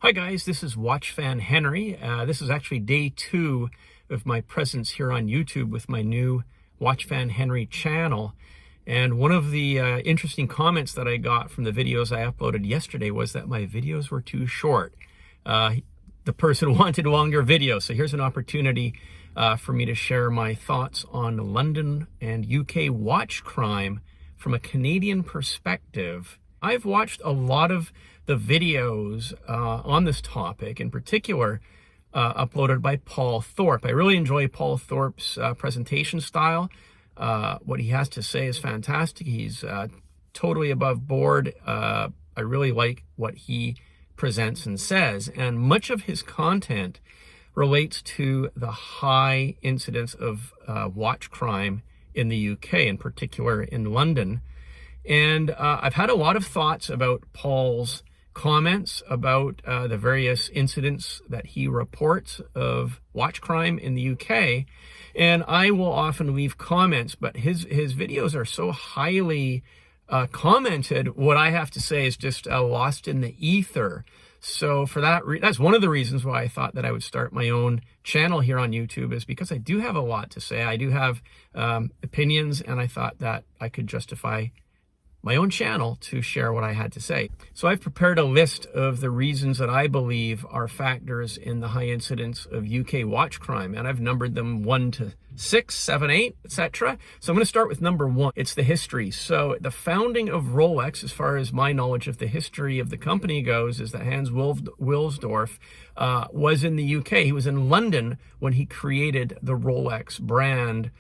Hi guys, this is Watch Fan Henry. This is actually day 2 of my presence here on YouTube with my new Watch Fan Henry channel. And one of the interesting comments that I got from the videos I uploaded yesterday was that my videos were too short. The person wanted longer videos, so here's an opportunity for me to share my thoughts on London and UK watch crime from a Canadian perspective. I've watched a lot of the videos on this topic, in particular uploaded by Paul Thorpe. I really enjoy Paul Thorpe's presentation style. What he has to say is fantastic. He's totally above board. I really like what he presents and says, and much of his content relates to the high incidence of watch crime in the UK, in particular in London. And I've had a lot of thoughts about Paul's comments about the various incidents that he reports of watch crime in the UK. And I will often leave comments, but his videos are so highly commented, what I have to say is just lost in the ether. So for that, that's one of the reasons why I thought that I would start my own channel here on YouTube, is because I do have a lot to say. I do have opinions, and I thought that I could justify my own channel to share what I had to say. So I've prepared a list of the reasons that I believe are factors in the high incidence of UK watch crime, and I've numbered them 1 to 6, 7, 8, etc. So I'm going to start with number 1. It's the history. So the founding of Rolex, as far as my knowledge of the history of the company goes, is that Hans Wilsdorf was in the UK. He was in London when he created the Rolex brand.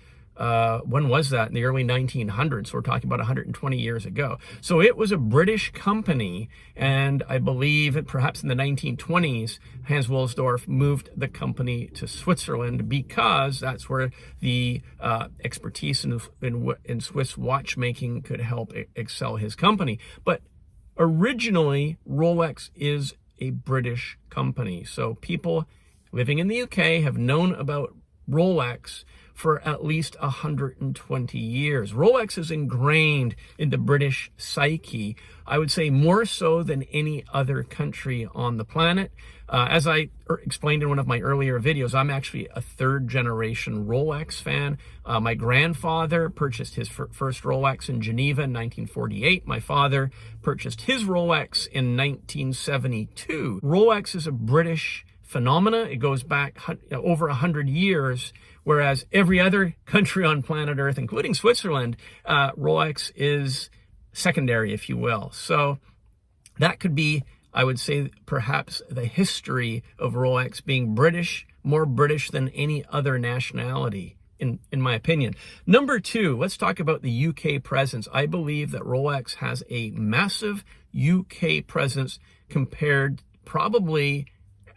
When was that? In the early 1900s. So we're talking about 120 years ago. So it was a British company, and I believe that perhaps in the 1920s, Hans Wilsdorf moved the company to Switzerland because that's where the expertise in Swiss watchmaking could help excel his company. But originally, Rolex is a British company. So people living in the UK have known about Rolex for at least 120 years. Rolex is ingrained in the British psyche, I would say more so than any other country on the planet. As I explained in one of my earlier videos, I'm actually a 3rd-generation Rolex fan. My grandfather purchased his first Rolex in Geneva in 1948. My father purchased his Rolex in 1972. Rolex is a British phenomena. It goes back over 100 years, whereas every other country on planet Earth, including Switzerland, Rolex is secondary, if you will. So that could be, I would say, perhaps the history of Rolex being British, more British than any other nationality, in my opinion. Number 2, let's talk about the UK presence. I believe that Rolex has a massive UK presence compared probably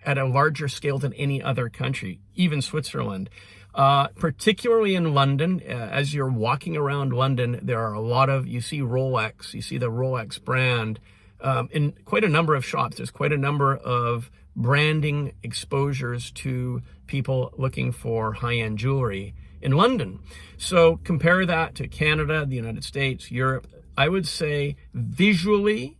at a larger scale than any other country, even Switzerland. Particularly in London, as you're walking around London, there are a lot of, you see Rolex, you see the Rolex brand in quite a number of shops. There's quite a number of branding exposures to people looking for high-end jewelry in London. So compare that to Canada, the United States, Europe. I would say visually,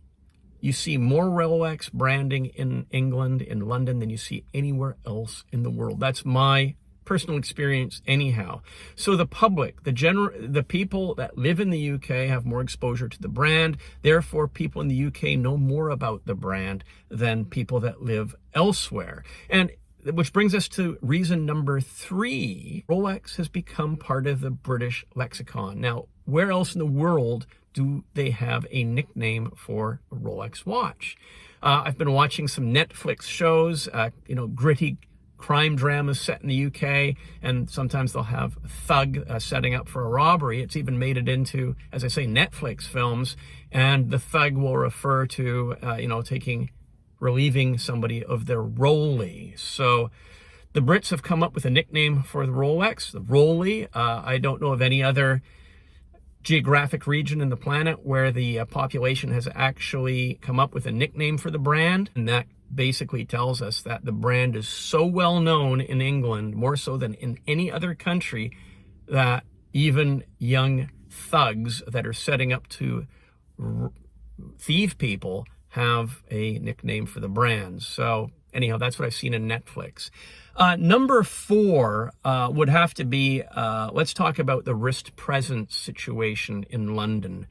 you see more Rolex branding in England, in London, than you see anywhere else in the world. That's my personal experience anyhow. So the public, the people that live in the UK have more exposure to the brand. Therefore, people in the UK know more about the brand than people that live elsewhere. And which brings us to reason number 3. Rolex has become part of the British lexicon. Now, where else in the world do they have a nickname for a Rolex watch? I've been watching some Netflix shows, gritty crime dramas set in the UK, and sometimes they'll have a thug setting up for a robbery. It's even made it into, as I say, Netflix films, and the thug will refer to, relieving somebody of their rollie. So the Brits have come up with a nickname for the Rolex, the rollie. I don't know of any other geographic region in the planet where the population has actually come up with a nickname for the brand, and that basically tells us that the brand is so well known in England, more so than in any other country, that even young thugs that are setting up to thieve people have a nickname for the brands. So anyhow, that's what I've seen in Netflix. Number 4 would have to be, let's talk about the wrist presence situation in London.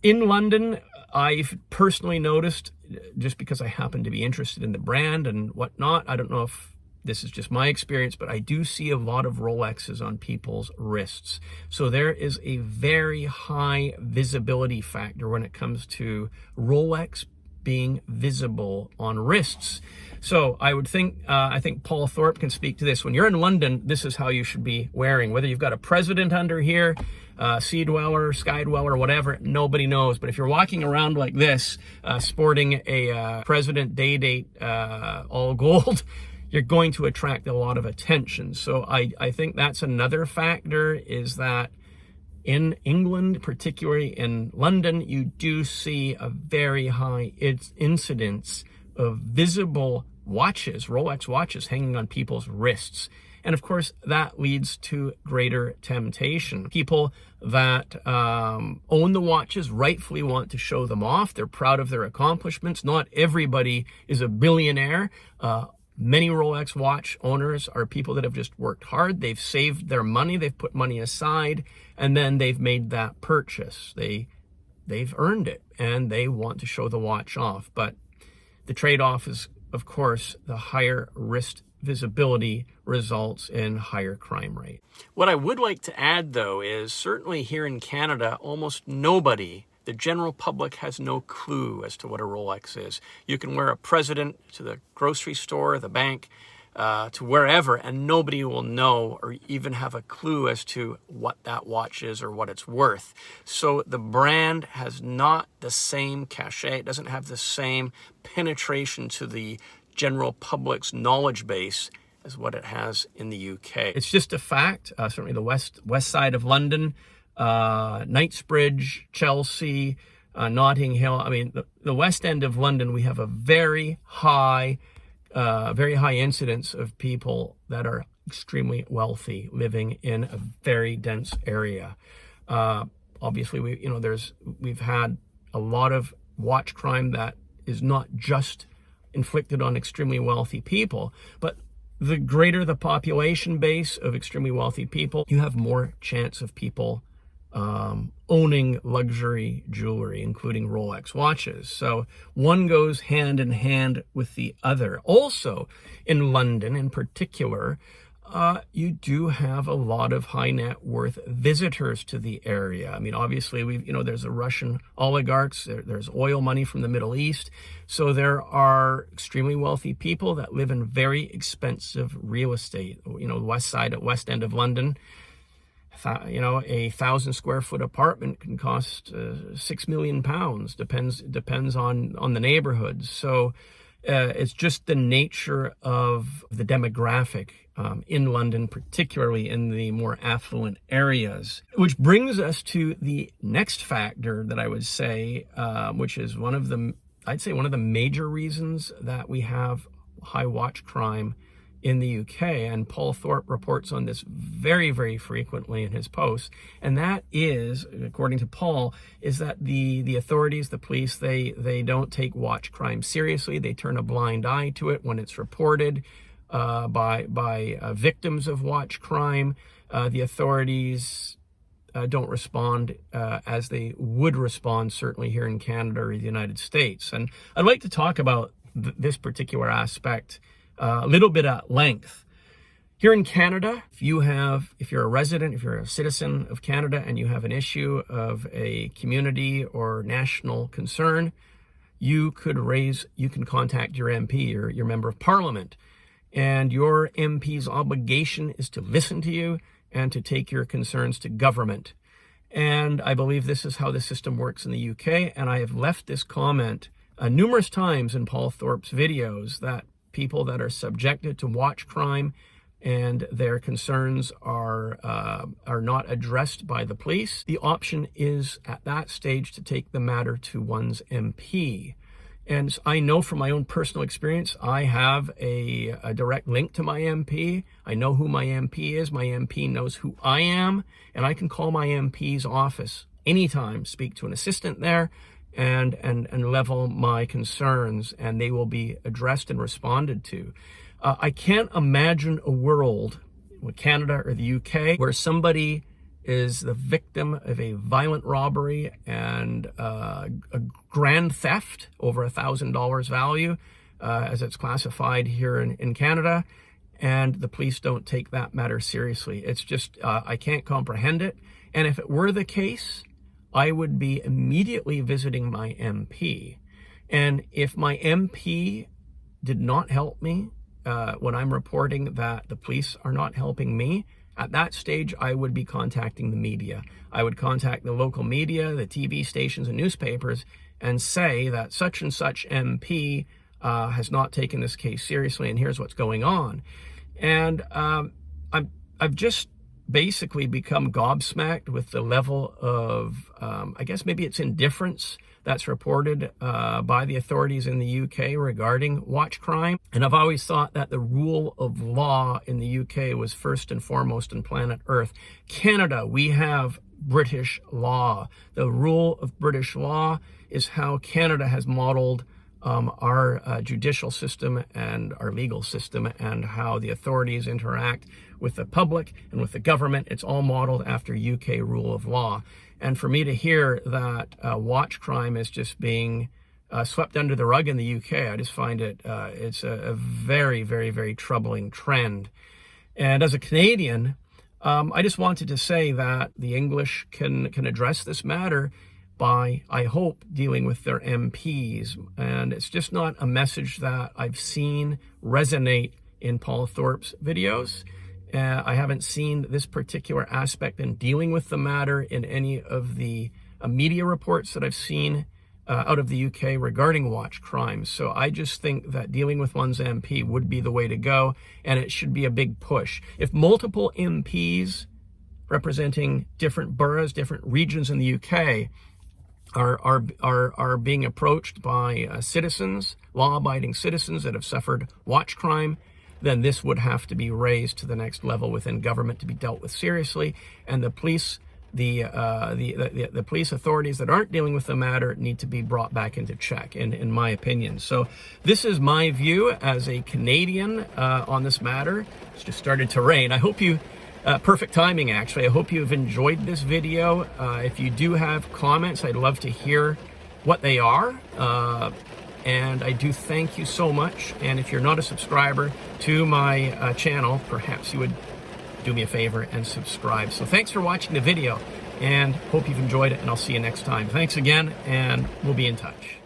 In London, I've personally noticed, just because I happen to be interested in the brand and whatnot, I don't know if this is just my experience, but I do see a lot of Rolexes on people's wrists. So there is a very high visibility factor when it comes to Rolex being visible on wrists. So I would think, I think Paul Thorpe can speak to this. When you're in London, this is how you should be wearing. Whether you've got a president under here, Sea Dweller, Sky Dweller, whatever, nobody knows. But if you're walking around like this, sporting a President Day Date all gold, you're going to attract a lot of attention. So I think that's another factor, is that in England, particularly in London, you do see a very high incidence of visible watches, Rolex watches, hanging on people's wrists. And of course, that leads to greater temptation. People that own the watches rightfully want to show them off. They're proud of their accomplishments. Not everybody is a billionaire. Many Rolex watch owners are people that have just worked hard. They've saved their money. They've put money aside, and then they've made that purchase. They've earned it, and they want to show the watch off. But the trade-off is, of course, the higher wrist visibility results in higher crime rate. What I would like to add, though, is certainly here in Canada, almost nobody, the general public, has no clue as to what a Rolex is. You can wear a president to the grocery store, the bank, to wherever, and nobody will know or even have a clue as to what that watch is or what it's worth. So the brand has not the same cachet. It doesn't have the same penetration to the general public's knowledge base as what it has in the UK. It's just a fact. Certainly the west side of London, Knightsbridge, Chelsea, Notting Hill. I mean, the west end of London, we have a very high incidence of people that are extremely wealthy living in a very dense area. Obviously, we've had a lot of watch crime that is not just inflicted on extremely wealthy people, but the greater the population base of extremely wealthy people, you have more chance of people owning luxury jewelry, including Rolex watches. So one goes hand in hand with the other. Also, in London in particular, you do have a lot of high net worth visitors to the area. I mean, obviously, there's the Russian oligarchs, there's oil money from the Middle East. So there are extremely wealthy people that live in very expensive real estate. West end of London, a 1,000 square foot apartment can cost £6 million. Depends on the neighborhood. So it's just the nature of the demographic in London, particularly in the more affluent areas. Which brings us to the next factor that I would say, which is one of the major reasons that we have high watch crime in the UK, and Paul Thorpe reports on this very, very frequently in his posts, and that is, according to Paul, is that the authorities, the police, they don't take watch crime seriously. They turn a blind eye to it when it's reported by victims of watch crime. The authorities don't respond as they would respond, certainly here in Canada or the United States. And I'd like to talk about this particular aspect a little bit at length. Here in Canada, if you're a resident, if you're a citizen of Canada and you have an issue of a community or national concern, you can contact your MP, your member of parliament. And your MP's obligation is to listen to you and to take your concerns to government. And I believe this is how the system works in the UK. And I have left this comment numerous times in Paul Thorpe's videos, that people that are subjected to watch crime and their concerns are not addressed by the police, the option is at that stage to take the matter to one's MP. And I know from my own personal experience, I have a direct link to my MP. I know who my MP is. My MP knows who I am, and I can call my MP's office anytime, speak to an assistant there, and level my concerns, and they will be addressed and responded to. I can't imagine a world with Canada or the UK where somebody is the victim of a violent robbery and a grand theft over $1,000 value, as it's classified here in Canada, and the police don't take that matter seriously. It's just, I can't comprehend it. And if it were the case, I would be immediately visiting my MP. And if my MP did not help me when I'm reporting that the police are not helping me, at that stage, I would be contacting the media. I would contact the local media, the TV stations and newspapers, and say that such and such MP has not taken this case seriously, and here's what's going on. And I've just basically become gobsmacked with the level of, I guess maybe it's indifference that's reported by the authorities in the UK regarding watch crime. And I've always thought that the rule of law in the UK was first and foremost on planet Earth. Canada, we have British law. The rule of British law is how Canada has modeled our judicial system and our legal system, and how the authorities interact with the public and with the government. It's all modeled after UK rule of law. And for me to hear that watch crime is just being swept under the rug in the UK, I just find it's a very, very, very troubling trend. And as a Canadian, I just wanted to say that the English can address this matter by, I hope, dealing with their MPs. And it's just not a message that I've seen resonate in Paul Thorpe's videos. I haven't seen this particular aspect in dealing with the matter in any of the media reports that I've seen out of the UK regarding watch crimes. So I just think that dealing with one's MP would be the way to go, and it should be a big push. If multiple MPs representing different boroughs, different regions in the UK are being approached by citizens, law-abiding citizens that have suffered watch crime, then this would have to be raised to the next level within government to be dealt with seriously. And the police, the police authorities that aren't dealing with the matter need to be brought back into check, in my opinion. So this is my view as a Canadian on this matter. It's just started to rain. I hope you, perfect timing actually, I hope you've enjoyed this video. If you do have comments, I'd love to hear what they are. And I do thank you so much. And if you're not a subscriber to my channel, perhaps you would do me a favor and subscribe. So thanks for watching the video, and hope you've enjoyed it, and I'll see you next time. Thanks again, and we'll be in touch.